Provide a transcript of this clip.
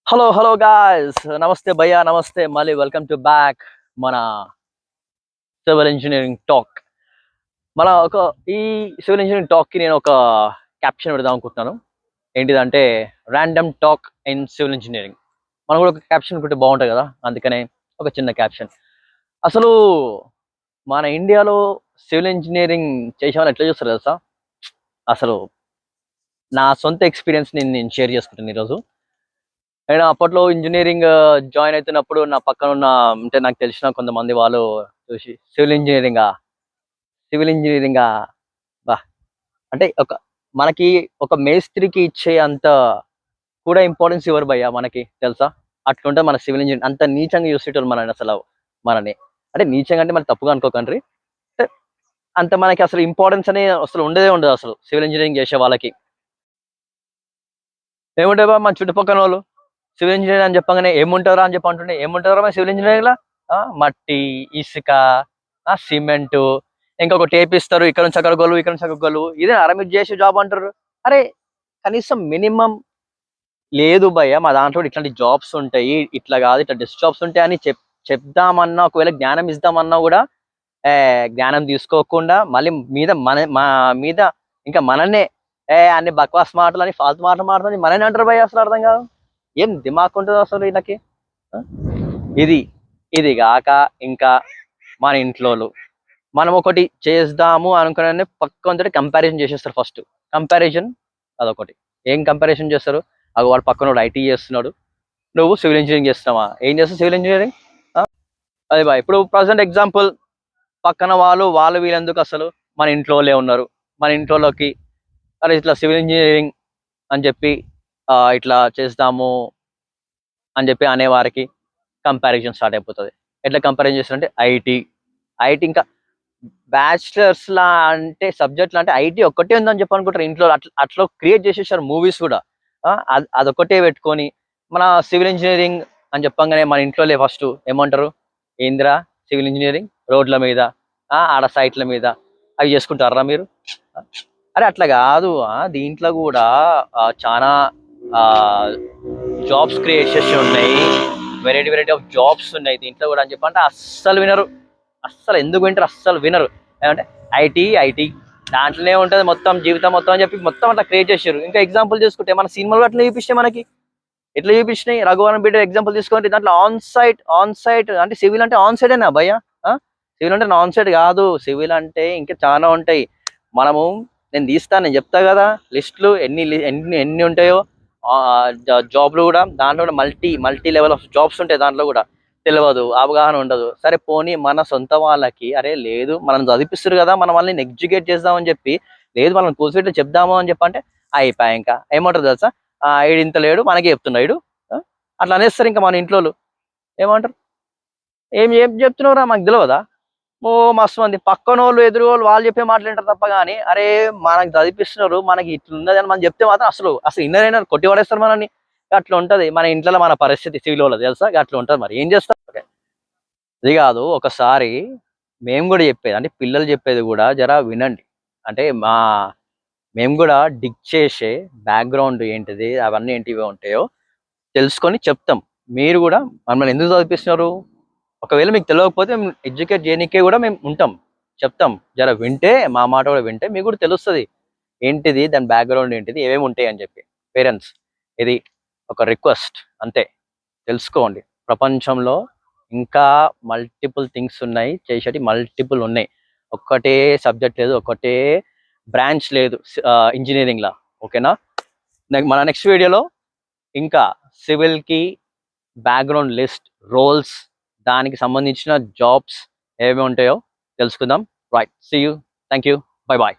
Hello guys, నమస్తే భయ్యా, నమస్తే. మళ్ళీ వెల్కమ్ టు బ్యాక్ మన సివిల్ ఇంజనీరింగ్ టాక్. మన ఈ సివిల్ ఇంజనీరింగ్ టాక్ కి నేను ఒక క్యాప్షన్ పెడదాం అనుకుంటున్నాను. ఏంటిదంటే random talk in civil engineering. మనం కూడా ఒక క్యాప్షన్ పెడితే బాగుంటుంది కదా, అందుకనే ఒక చిన్న క్యాప్షన్. అసలు మన ఇండియాలో సివిల్ ఇంజనీరింగ్ చేసే వాళ్ళు ఎట్లా చూస్తారు తెలుసా? అసలు నా సొంత ఎక్స్పీరియన్స్ నేను షేర్ చేసుకుంటాను ఈరోజు. నేను అప్పట్లో ఇంజనీరింగ్ జాయిన్ అవుతున్నప్పుడు నా పక్కన ఉన్న, అంటే నాకు తెలిసిన కొంతమంది వాళ్ళు చూసి సివిల్ ఇంజనీరింగా బా, అంటే మనకి ఒక మేస్త్రికి ఇచ్చే అంత కూడా ఇంపార్టెన్స్ ఇవ్వరు భయ్యా మనకి, తెలుసా? అట్లుంటే మన సివిల్ ఇంజనీరింగ్ అంత నీచంగా చూసేటోళ్ళు మనని, అసలు మనని. అంటే నీచంగా అంటే మరి తప్పుగా అనుకోకండి. అంటే అంత మనకి అసలు ఇంపార్టెన్స్ అనే అసలు ఉండదే ఉండదు అసలు సివిల్ ఇంజనీరింగ్ చేసే వాళ్ళకి. ఏముంటే బా మన చుట్టుపక్కల వాళ్ళు సివిల్ ఇంజనీర్ అని చెప్పగానే ఏముంటారా అని చెప్పి అంటుండే, ఏముంటారా మన సివిల్ ఇంజనీరింగ్ లా? మట్టి, ఇసుక, సిమెంట్, ఇంకొక టేప్ ఇస్తారు, ఇక్కడ నుంచి అక్కడ గొలువు, ఇక్కడ నుంచి అక్కడ గొలువు, ఇదే మీరు చేసే జాబ్ అంటారు. అరే కనీసం మినిమం లేదు భయ్య, మా దాంట్లో ఇట్లాంటి జాబ్స్ ఉంటాయి, ఇట్లా కాదు ఇట్లా డెస్క్ జాబ్స్ ఉంటాయి అని చెప్దామన్నా, ఒకవేళ జ్ఞానం ఇద్దామన్నా కూడా జ్ఞానం తీసుకోకుండా మళ్ళీ మా మీద ఇంకా మనల్నే అన్ని బక్వాస్ మాటలు అని ఫాల్తు మాటలు మాట్లాడి మననే అంటారు భయ్య. అసలు అర్థం కాదు, ఏం దిమాగ్ ఉంటుంది అసలు వీళ్ళకి. ఇది ఇది కాక ఇంకా మన ఇంట్లో మనం ఒకటి చేద్దాము అనుకునే పక్కన కంపారిజన్ చేసేస్తారు. ఫస్ట్ కంపారిజన్ అదొకటి. ఏం కంపారిజన్ చేస్తారు? అది వాడు పక్కన ఐటీ చేస్తున్నాడు, నువ్వు సివిల్ ఇంజనీరింగ్ చేస్తున్నావా? ఏం చేస్తావు సివిల్ ఇంజనీరింగ్? అది బా, ఇప్పుడు ప్రజెంట్ ఎగ్జాంపుల్, పక్కన వాళ్ళు వీళ్ళెందుకు అసలు మన ఇంట్లోనే ఉన్నారు. మన ఇంట్లోకి అరే ఇట్లా సివిల్ ఇంజనీరింగ్ అని చెప్పి ఇట్లా చేస్తాము అని చెప్పి అనేవారికి కంపారిజన్ స్టార్ట్ అయిపోతుంది. ఎట్లా కంపారిజన్ చేస్తారంటే ఐటీ ఇంకా బ్యాచిలర్స్ లా అంటే సబ్జెక్ట్ లా అంటే ఐటీ ఒక్కటే ఉందని చెప్పి అనుకుంటారు ఇంట్లో. అట్లా క్రియేట్ చేసేసారు మూవీస్ కూడా. అదొక్కటే పెట్టుకొని మన సివిల్ ఇంజనీరింగ్ అని చెప్పంగానే మన ఇంట్లో ఫస్ట్ ఏమంటారు? ఏంద్రా సివిల్ ఇంజనీరింగ్, రోడ్ల మీద ఆడ సైట్ల మీద అవి చేసుకుంటారా మీరు? అరే అట్లా కాదు, దీంట్లో కూడా చాలా జాబ్స్ క్రియేట్ చేసి ఉన్నాయి, వెరైటీ ఆఫ్ జాబ్స్ ఉన్నాయి దీంట్లో కూడా అని చెప్పంటే అస్సలు వినరు. అస్సలు ఎందుకు వింటారు? అస్సలు వినరు. ఏమంటే ఐటీ దాంట్లోనే ఉంటుంది మొత్తం జీవితం మొత్తం అని చెప్పి మొత్తం అట్లా క్రియేట్ చేశారు. ఇంకా ఎగ్జాంపుల్ చూసుకుంటే మన సినిమాలు అట్లా చూపిస్తే మనకి ఎట్లా చూపించినాయి. రఘువరన్ బీటర్ ఎగ్జాంపుల్ తీసుకుంటే దాంట్లో ఆన్ సైట్ అంటే సివిల్ అంటే ఆన్ సైడేనా భయ్య? సివిల్ అంటే నాన్ సైడ్ కాదు. సివిల్ అంటే ఇంకా చాలా ఉంటాయి. నేను తీస్తాను, నేను చెప్తా కదా లిస్టులు ఎన్ని ఉంటాయో జాబ్లు కూడా. దాంట్లో కూడా మల్టీ లెవెల్ ఆఫ్ జాబ్స్ ఉంటాయి. దాంట్లో కూడా తెలియదు, అవగాహన ఉండదు. సరే పోనీ మన సొంత వాళ్ళకి అరే లేదు మనం చదివిపిస్తారు కదా, మనం వాళ్ళని ఎడ్యుకేట్ చేద్దామని చెప్పి, లేదు మనం కూర్చోబెట్టి చెప్దాము అని చెప్పంటే అయిపోయా. ఇంకా ఏమంటారు తెలుసా? ఈడు ఇంత లేడు మనకే చెప్తున్నాడు, అట్లా అనేస్తారు. ఇంకా మన ఇంట్లో ఏమంటారు? ఏం చెప్తున్నావురా మాకు తెలియదా? ఓ మస్తు మంది పక్కన వాళ్ళు ఎదురు వాళ్ళు చెప్పే మాట్లాంటారు తప్ప కానీ అరే మనకి చదివిస్తున్నారు, మనకి ఇట్లున్నది అని మనం చెప్తే మాత్రం అసలు ఇన్నరైనా కొట్టి పడేస్తారు మనల్ని. అట్లా ఉంటది మన ఇంట్లో మన పరిస్థితి సివిల్ వాళ్ళది, తెలుసా? అట్లా ఉంటది. మరి ఏం చేస్తాం? అది కాదు, ఒకసారి మేము కూడా చెప్పేది, అంటే పిల్లలు చెప్పేది కూడా జరా వినండి. అంటే మేము కూడా డిగ్ చేసే బ్యాక్గ్రౌండ్ ఏంటిది, అవన్నీ ఏంటివి ఉంటాయో తెలుసుకొని చెప్తాం. మీరు కూడా మమ్మల్ని ఎందుకు చదివిస్తున్నారు, ఒకవేళ మీకు తెలియకపోతే ఎడ్యుకేట్ చేయడానికే కూడా మేము ఉంటాం, చెప్తాం. జర వింటే, మా మాట కూడా వింటే మీకు కూడా తెలుస్తుంది ఏంటిది, దాని బ్యాక్గ్రౌండ్ ఏంటిది, ఏమేమి ఉంటాయి అని చెప్పి. పేరెంట్స్, ఇది ఒక రిక్వెస్ట్ అంతే, తెలుసుకోండి. ప్రపంచంలో ఇంకా మల్టిపుల్ థింగ్స్ ఉన్నాయి, చేసేటి మల్టిపుల్ ఉన్నాయి. ఒక్కటే సబ్జెక్ట్ లేదు, ఒక్కటే బ్రాంచ్ లేదు ఇంజనీరింగ్ లా. ఓకేనా? మన నెక్స్ట్ వీడియోలో ఇంకా సివిల్కి బ్యాక్గ్రౌండ్ లిస్ట్, రోల్స్, దానికి సంబంధించిన జాబ్స్ ఏమేమి ఉంటాయో తెలుసుకుందాం. Right, see you, thank you, bye bye.